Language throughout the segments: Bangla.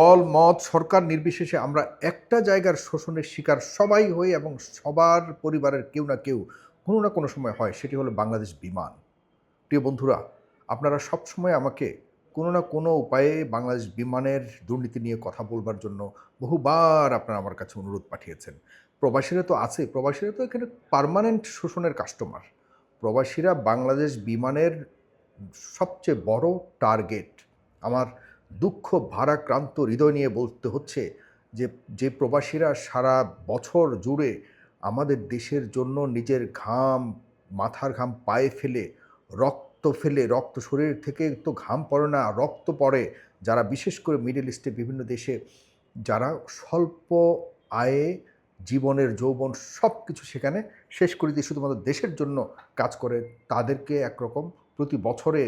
দল মত সরকার নির্বিশেষে আমরা একটা জায়গার শোষণের শিকার সবাই হই এবং সবার পরিবারের কেউ না কেউ কোনো না কোনো সময় হয়, সেটি হলো বাংলাদেশ বিমান। প্রিয় বন্ধুরা, আপনারা সবসময় আমাকে কোনো না কোনো উপায়ে বাংলাদেশ বিমানের দুর্নীতি নিয়ে কথা বলবার জন্য বহুবার আপনারা আমার কাছে অনুরোধ পাঠিয়েছেন। প্রবাসীরা তো আছে, প্রবাসীরা তো এখানে পার্মানেন্ট শোষণের কাস্টমার। প্রবাসীরা বাংলাদেশ বিমানের সবচেয়ে বড় টার্গেট। আমার দুঃখ ভারাক্রান্ত হৃদয় নিয়ে বলতে হচ্ছে যে, যে প্রবাসীরা সারা বছর জুড়ে আমাদের দেশের জন্য নিজের ঘাম, মাথার ঘাম পায়ে ফেলে, রক্ত ফেলে, রক্ত শরীর থেকে তো ঘাম পড়ে না, রক্ত পড়ে। যারা বিশেষ করে মিডল ইস্টে বিভিন্ন দেশে যারা স্বল্প আয়ে জীবনের যৌবন সব কিছু সেখানে শেষ করে দিয়ে শুধুমাত্র দেশের জন্য কাজ করে, তাদেরকে একরকম প্রতি বছরে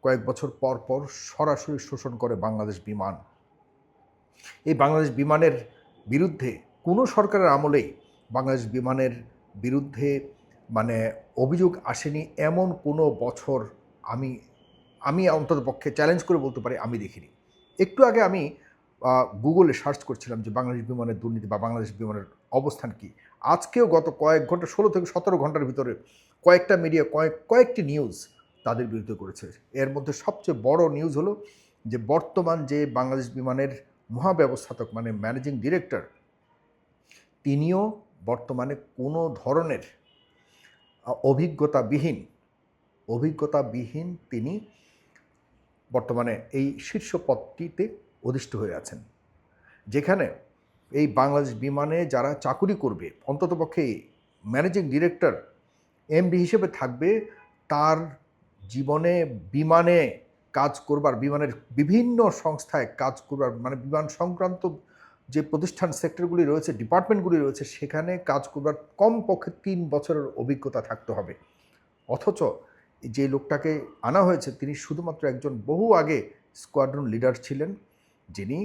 কয়েক বছর পর পর সরাসরি শোষণ করে বাংলাদেশ বিমান। এই বাংলাদেশ বিমানের বিরুদ্ধে কোনো সরকারের আমলেই বাংলাদেশ বিমানের বিরুদ্ধে মানে অভিযোগ আসেনি এমন কোনো বছর আমি আমি অন্ততপক্ষে চ্যালেঞ্জ করে বলতে পারি আমি দেখিনি। একটু আগে আমি গুগলে সার্চ করছিলাম যে বাংলাদেশ বিমানের দুর্নীতি বা বাংলাদেশ বিমানের অবস্থান কী। আজকেও গত কয়েক ঘন্টা ১৬ থেকে ১৭ ঘন্টার ভিতরে কয়েকটা মিডিয়া কয়েকটি নিউজ তাদের বিরুদ্ধে করেছে। এর মধ্যে সবচেয়ে বড় নিউজ হলো যে বর্তমান যে বাংলাদেশ বিমানের মহাব্যবস্থাপক মানে ম্যানেজিং ডিরেক্টর, তিনিও বর্তমানে কোনো ধরনের অভিজ্ঞতাবিহীন তিনি বর্তমানে এই শীর্ষ পদটিতে অধিষ্ঠ হয়ে আছেন। যেখানে এই বাংলাদেশ বিমানে যারা চাকুরি করবে, অন্ততপক্ষে ম্যানেজিং ডিরেক্টর এমডি হিসেবে থাকবে, তার জীবনে বিমানে কাজ করবার, বিমানের বিভিন্ন সংস্থায় কাজ করবার মানে বিমান সংক্রান্ত যে প্রতিষ্ঠান সেক্টরগুলি রয়েছে, ডিপার্টমেন্টগুলি রয়েছে, সেখানে কাজ করবার কমপক্ষে ৩ বছরের অভিজ্ঞতা থাকতে হবে। অথচ যে লোকটাকে আনা হয়েছে তিনি শুধুমাত্র একজন বহু আগে স্কোয়াড্রন লিডার ছিলেন, যিনি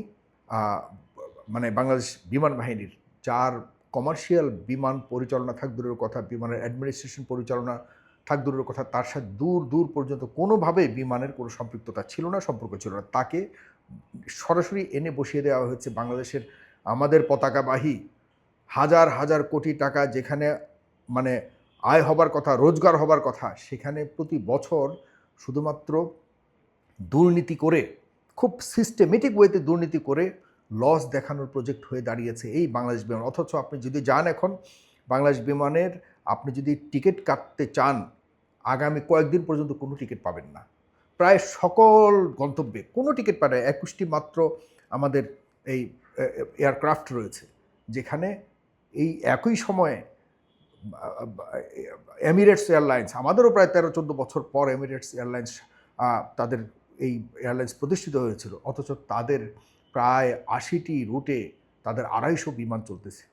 মানে বাংলাদেশ বিমান বাহিনীর, যার কমার্শিয়াল বিমান পরিচালনা থাক দূরের কথা, বিমানের অ্যাডমিনিস্ট্রেশন পরিচালনা থাক দূরের কথা, তার সাথে দূর পর্যন্ত কোনোভাবে বিমানের কোনো সম্পৃক্ততা ছিল না, সম্পর্ক ছিল না। তাকে সরাসরি এনে বসিয়ে দেওয়া হয়েছে বাংলাদেশের আমাদের পতাকাবাহী হাজার হাজার কোটি টাকা যেখানে মানে আয় হবার কথা, রোজগার হবার কথা, সেখানে প্রতি বছর শুধুমাত্র দুর্নীতি করে, খুব সিস্টেমেটিক ওয়েতে দুর্নীতি করে লস দেখানোর প্রজেক্ট হয়ে দাঁড়িয়েছে এই বাংলাদেশ বিমান। অথচ আপনি যদি যান এখন বাংলাদেশ বিমানের, আপনি যদি টিকিট কাটতে চান, আগামী কয়েকদিন পর্যন্ত কোনো টিকিট পাবেন না। প্রায় সকল গন্তব্যে কোনো টিকিট পাবেন না। ২১টি মাত্র আমাদের এই এয়ারক্রাফট রয়েছে, যেখানে এই একই সময়ে এমিরেটস এয়ারলাইন্স, আমাদেরও প্রায় ১৩-১৪ বছর পর এমিরেটস এয়ারলাইন্স তাদের এই এয়ারলাইন্স প্রতিষ্ঠিত হয়েছিল, অথচ তাদের প্রায় ৮০টি রুটে তাদের ২৫০ বিমান চলতেছে।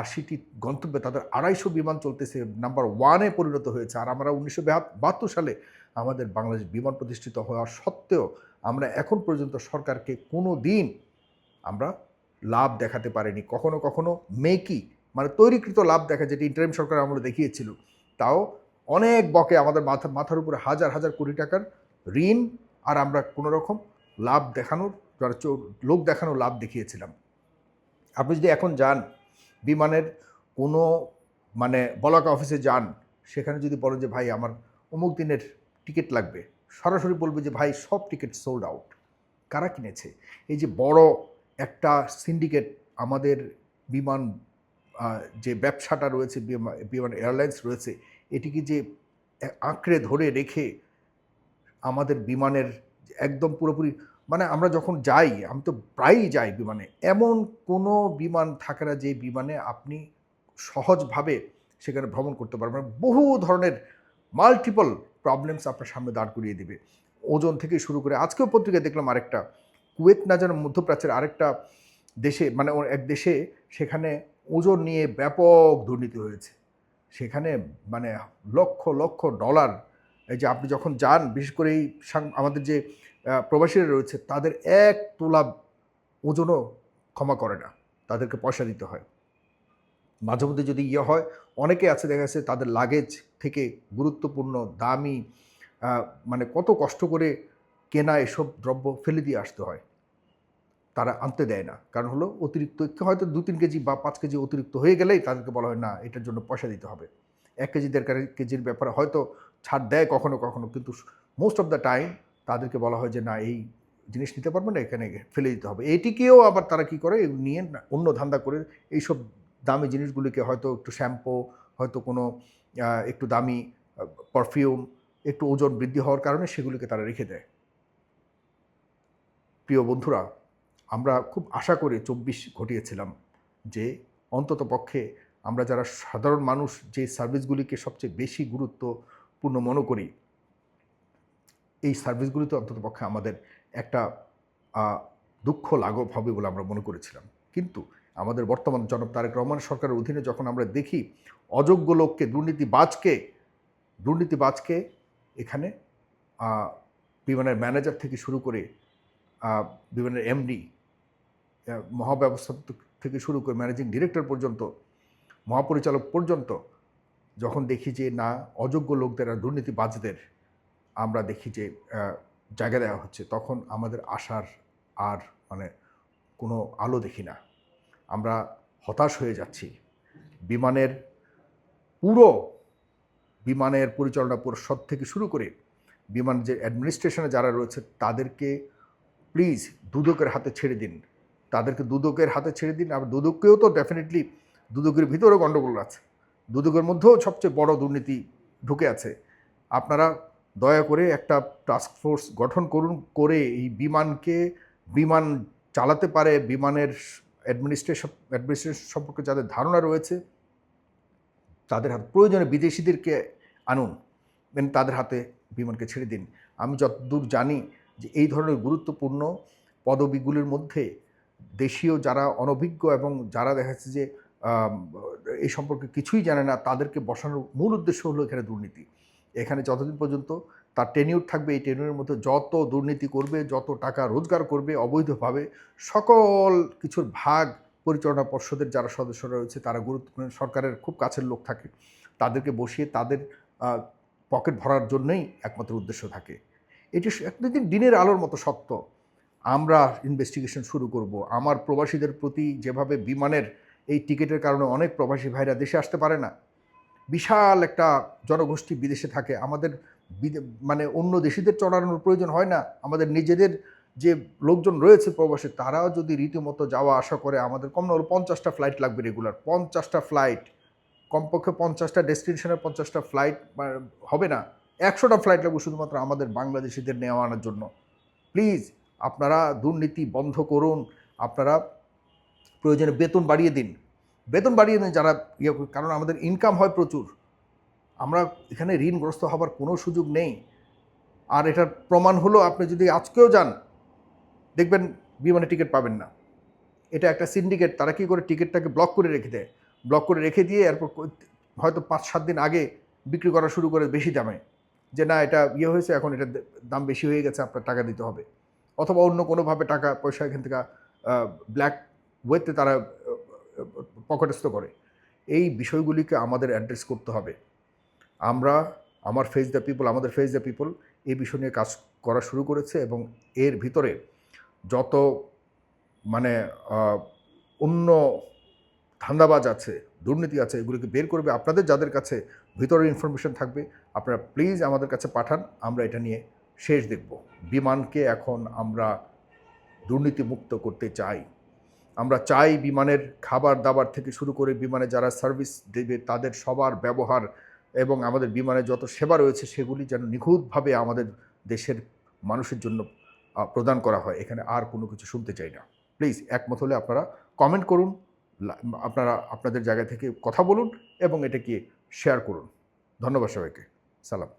৮০টি গন্তব্যে তাদের ২৫০ বিমান চলতেছে, নাম্বার ওয়ানে পরিণত হয়েছে। আর আমরা ১৯৭২ সালে আমাদের বাংলাদেশ বিমান প্রতিষ্ঠিত হওয়া সত্ত্বেও আমরা এখন পর্যন্ত সরকারকে কোনো দিন আমরা লাভ দেখাতে পারিনি। কখনো কখনো মেকি মানে তৈরিকৃত লাভ দেখা, যেটি ইন্টারিম সরকার আমরা দেখিয়েছিল, তাও অনেক বকে আমাদের মাথার উপরে হাজার হাজার কোটি টাকার ঋণ, আর আমরা কোনো রকম লাভ দেখানোর লোক দেখানোর লাভ দেখিয়েছিলাম। আপনি যদি এখন যান বিমানের কোনো মানে বলাকা অফিসে যান, সেখানে যদি বলেন যে ভাই আমার অমুক দিনের টিকিট লাগবে, সরাসরি বলবে যে ভাই সব টিকিট সোল্ড আউট। কারা কিনেছে? এই যে বড় একটা সিন্ডিকেট আমাদের বিমান যে ব্যবসাটা রয়েছে, বিমান এয়ারলাইন্স রয়েছে, এটিকে যে আঁকড়ে ধরে রেখে আমাদের বিমানের একদম পুরোপুরি মানে আমরা যখন যাই, আমি তো প্রায়ই যাই বিমানে, এমন কোনো বিমান থাকে না যে বিমানে আপনি সহজভাবে সেখানে ভ্রমণ করতে পারবেন। বহু ধরনের মাল্টিপল প্রবলেমস আপনার সামনে দাঁড় করিয়ে দেবে, ওজন থেকে শুরু করে। আজকেও পত্রিকায় দেখলাম আরেকটা, কুয়েত না যেন মধ্যপ্রাচ্যের আরেকটা দেশে, মানে এক দেশে সেখানে ওজন নিয়ে ব্যাপক দুর্নীতি হয়েছে। সেখানে মানে লক্ষ লক্ষ ডলার, এই যে আপনি যখন যান, বিশেষ করে এই আমাদের যে প্রবাসীরা রয়েছে, তাদের ১ তোলা ওজনও ক্ষমা করে না, তাদেরকে পয়সা দিতে হয়। মাঝে মধ্যে যদি হয়, অনেকে আছে দেখা যাচ্ছে তাদের লাগেজ থেকে গুরুত্বপূর্ণ দামি মানে কত কষ্ট করে কেনা এসব দ্রব্য ফেলে দিয়ে আসতে হয়। তারা আনতে দেয় না। কারণ হলো অতিরিক্ত হয়তো ২-৩ কেজি বা ৫ কেজি অতিরিক্ত হয়ে গেলেই তাদেরকে বলা হয় না এটার জন্য পয়সা দিতে হবে। ১ কেজি ১.৫ কেজির ব্যাপারে হয়তো ছাড় দেয় কখনো, কখনো, কিন্তু মোস্ট অফ দ্য টাইম তাদেরকে বলা হয় যে না এই জিনিস নিতে পারবে না, এখানে ফেলে দিতে হবে। এটিকেও আবার তারা কি করে নিয়ে অন্য ধান্দা করে এইসব দামি জিনিসগুলিকে হয়তো একটু শ্যাম্পু, হয়তো কোনো একটু দামি পারফিউম, একটু ওজন বৃদ্ধি হওয়ার কারণে সেগুলিকে তারা রেখে দেয়। প্রিয় বন্ধুরা, আমরা খুব আশা করে ২৪ ঘটিয়েছিলাম যে অন্ততপক্ষে আমরা যারা সাধারণ মানুষ যে সার্ভিসগুলিকে সবচেয়ে বেশি গুরুত্বপূর্ণ মনে করি, এই সার্ভিসগুলিতে অন্ততপক্ষে আমাদের একটা দুঃখ লাঘব হবে বলে আমরা মনে করেছিলাম। কিন্তু আমাদের বর্তমান জনাব তারেক রহমান সরকারের অধীনে যখন আমরা দেখি অযোগ্য লোককে, দুর্নীতিবাজকে এখানে বিমানের ম্যানেজার থেকে শুরু করে বিমানের এমডি, মহাব্যবস্থাপক থেকে শুরু করে ম্যানেজিং ডিরেক্টর পর্যন্ত, মহাপরিচালক পর্যন্ত যখন দেখি যে না অযোগ্য লোকদের আর দুর্নীতিবাজদের আমরা দেখি যে জায়গা দেওয়া হচ্ছে, তখন আমাদের আশার আর মানে কোনো আলো দেখি না। আমরা হতাশ হয়ে যাচ্ছি। বিমানের পরিচালনা পরিষদ থেকে শুরু করে বিমান যে অ্যাডমিনিস্ট্রেশনে যারা রয়েছে তাদেরকে প্লিজ দুদকের হাতে ছেড়ে দিন। আর দুদককেও তো ডেফিনেটলি দুদকের ভিতরেও গণ্ডগোল আছে। দুদকের মধ্যেও সবচেয়ে বড় দুর্নীতি ঢুকে আছে। আপনারা দয়া করে একটা টাস্ক ফোর্স গঠন করুন, করে এই বিমান চালাতে পারে, বিমানের অ্যাডমিনিস্ট্রেশন সম্পর্কে যাদের ধারণা রয়েছে তাদের হাতে, প্রয়োজনে বিদেশিদেরকে আনুন, তাদের হাতে বিমানকে ছেড়ে দিন। আমি যতদূর জানি যে এই ধরনের গুরুত্বপূর্ণ পদবিগুলির মধ্যে দেশীয় যারা অনভিজ্ঞ এবং যারা দেখা যাচ্ছে যে এই সম্পর্কে কিছুই জানে না, তাদেরকে বসানোর মূল উদ্দেশ্য হলো এখানে দুর্নীতি। এখানে যতদিন পর্যন্ত তার টেনিউর থাকবে, এই টেনিউরের মধ্যে যত দুর্নীতি করবে, যত টাকা রোজগার করবে অবৈধভাবে, সকল কিছুর ভাগ পরিচালনা পর্ষদের যারা সদস্যরা রয়েছে তারা গুরুত্বপূর্ণ সরকারের খুব কাছের লোক থাকে, তাদেরকে বসিয়ে তাদের পকেট ভরার জন্যই একমাত্র উদ্দেশ্য থাকে। এটি একদিন দিনের আলোর মতো সত্য। আমরা ইনভেস্টিগেশন শুরু করব। আমার প্রবাসীদের প্রতি যেভাবে বিমানের এই টিকিটের কারণে অনেক প্রবাসী ভাইরা দেশে আসতে পারে না, বিশাল একটা জনগোষ্ঠী বিদেশে থাকে, আমাদের মানে অন্য দেশিদের চড়ানোর প্রয়োজন হয় না, আমাদের নিজেদের যে লোকজন রয়েছে প্রবাসে তারাও যদি রীতিমতো যাওয়া আসা করে, আমাদের কম না হলো 50টা ফ্লাইট লাগবে রেগুলার, 50টা ফ্লাইট, কমপক্ষে 50টা ডেস্টিনেশনের 50টা ফ্লাইট হবে না, 100টা ফ্লাইট লাগবে শুধুমাত্র আমাদের বাংলাদেশিদের নেওয়া আনার জন্য। প্লিজ আপনারা দুর্নীতি বন্ধ করুন। আপনারা প্রয়োজনে বেতন বাড়িয়ে দিন যারা কারণ আমাদের ইনকাম হয় প্রচুর, আমরা এখানে ঋণগ্রস্ত হবার কোনো সুযোগ নেই। আর এটার প্রমাণ হলো আপনি যদি আজকেও যান দেখবেন বিমানে টিকিট পাবেন না। এটা একটা সিন্ডিকেট, তারা কী করে টিকিটটাকে ব্লক করে রেখে দিয়ে এরপর হয়তো 5-7 দিন আগে বিক্রি করা শুরু করে বেশি দামে, যে না এটা হয়েছে, এখন এটা দাম বেশি হয়ে গেছে, আপনার টাকা দিতে হবে, অথবা অন্য কোনোভাবে টাকা পয়সা এখান থেকে ব্ল্যাক ওয়েতে তারা পকেটস্থ করে। এই বিষয়গুলিকে আমাদের অ্যাড্রেস করতে হবে। আমাদের ফেস দ্য পিপল এই বিষয় নিয়ে কাজ করা শুরু করেছে, এবং এর ভিতরে যত মানে অন্য ধান্দাবাজ আছে, দুর্নীতি আছে, এগুলিকে বের করবে। আপনাদের যাদের কাছে ভিতরের ইনফরমেশন থাকবে আপনারা প্লিজ আমাদের কাছে পাঠান, আমরা এটা নিয়ে শেষ দেখব। বিমানকে এখন আমরা দুর্নীতিমুক্ত করতে চাই। আমরা চাই বিমানের খাবার দাবার থেকে শুরু করে বিমানে যারা সার্ভিস দেবে তাদের সবার ব্যবহার এবং আমাদের বিমানে যত সেবা রয়েছে সেগুলি যেন নিখুঁতভাবে আমাদের দেশের মানুষের জন্য প্রদান করা হয়। এখানে আর কোনো কিছু শুনতে চাই না। প্লিজ একমত হলে আপনারা কমেন্ট করুন, আপনারা আপনাদের জায়গা থেকে কথা বলুন এবং এটাকে শেয়ার করুন। ধন্যবাদ সবাইকে। সালাম।